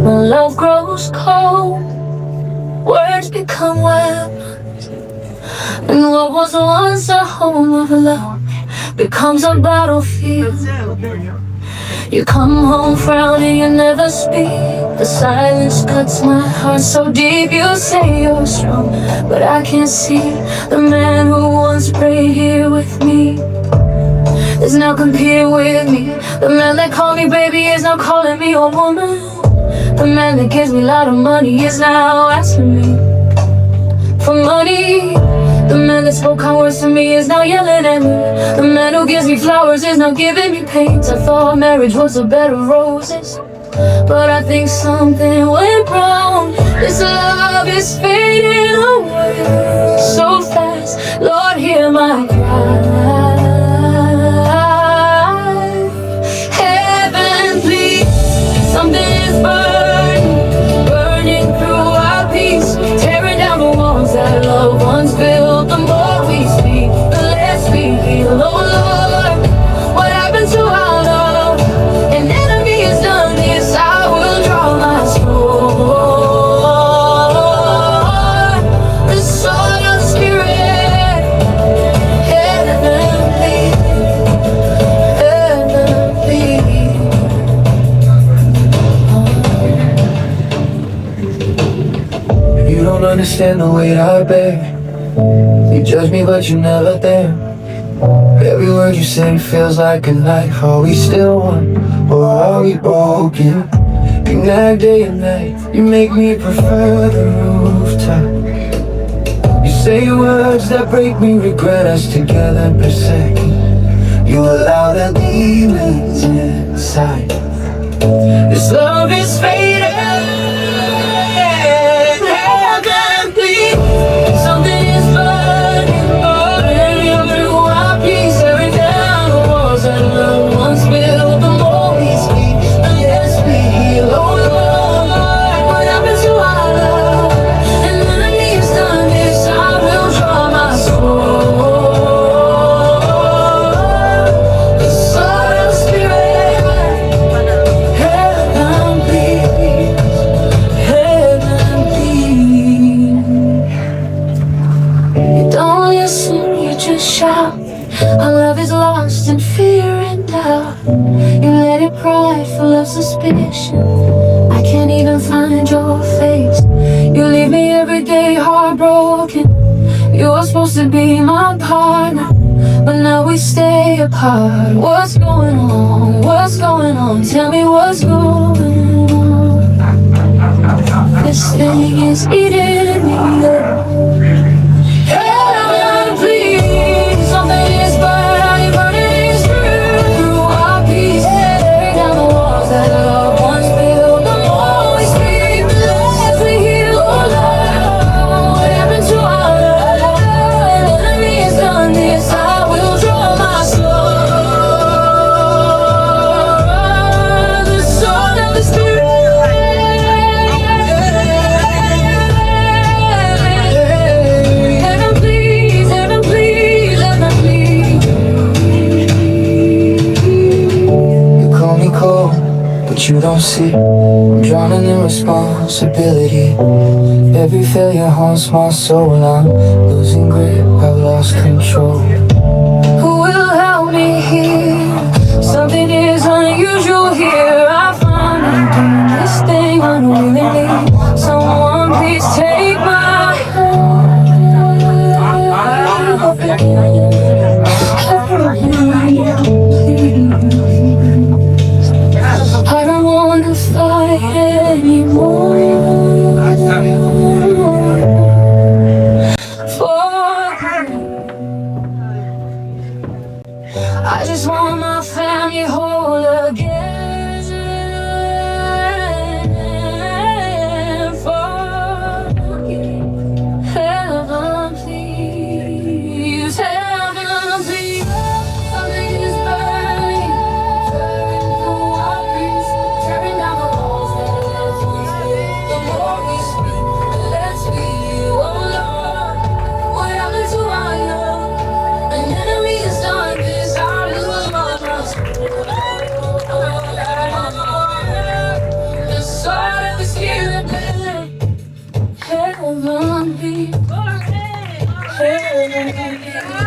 When love grows cold, words become weapons, and what was once a home of love becomes a battlefield. You come home frowning, you never speak. The silence cuts my heart so deep. You say you're strong, but I can't see the man who once prayed here with me is now competing with me. The man that called me baby is now calling me a woman. The man that gives me a lot of money is now asking me for money. The man that spoke kind words to me is now yelling at me. The man who gives me flowers is now giving me pains. I thought marriage was a bed of roses, but I think something went wrong. This love is fading away so fast. Lord, hear my cry. Heaven, please, something is burning through our peace, tearing down the walls that love once built. The more we speak, the less we heal. Oh Lord, what happened to our love? An enemy has done this. I will draw my sword, the sword of spirit. Heaven, please, heaven, please. You don't understand the weight I bear. You judge me but you're never there. Every word you say feels like a knife. Are we still one or are we broken? You nag day and night, you make me prefer the rooftop. You say words that break me, regret us together per second. You allow the demons inside. This love is fading. Heaven, please, something is burning through our peace, tearing down the walls that love once built. The more we speak, the less we heal. Oh Lord, what happened to our love? And when the need's done this, I will draw my sword, the sword of spirit. Heaven, please, heaven, please. You don't listen, you just shout. Our love is lost in fear and doubt. You let it pride full of suspicion. I can't even find your face. You leave me every day heartbroken. You were supposed to be my partner, but now we stay apart. What's going on? What's going on? Tell me what's going on. This thing is eating me up. Heaven, please, something is burning through our peace, tearing down the walls that love once built. The more we speak, the less we heal. Oh Lord, what happened to our love? An enemy has done this. I will draw my sword, the sword of the spirit. Heaven, please, heaven, please, heaven, please. You call me cold, but you don't see I'm drowning in responsibility. Every failure haunts my soul. I'm losing grip, I've lost control. Who will help me here? Something is unusual here. I find I'm doing this thing unwillingly. Someone please take my hand. I don't want to fight anymore. I just want my family whole again. heavenly. Heavenly.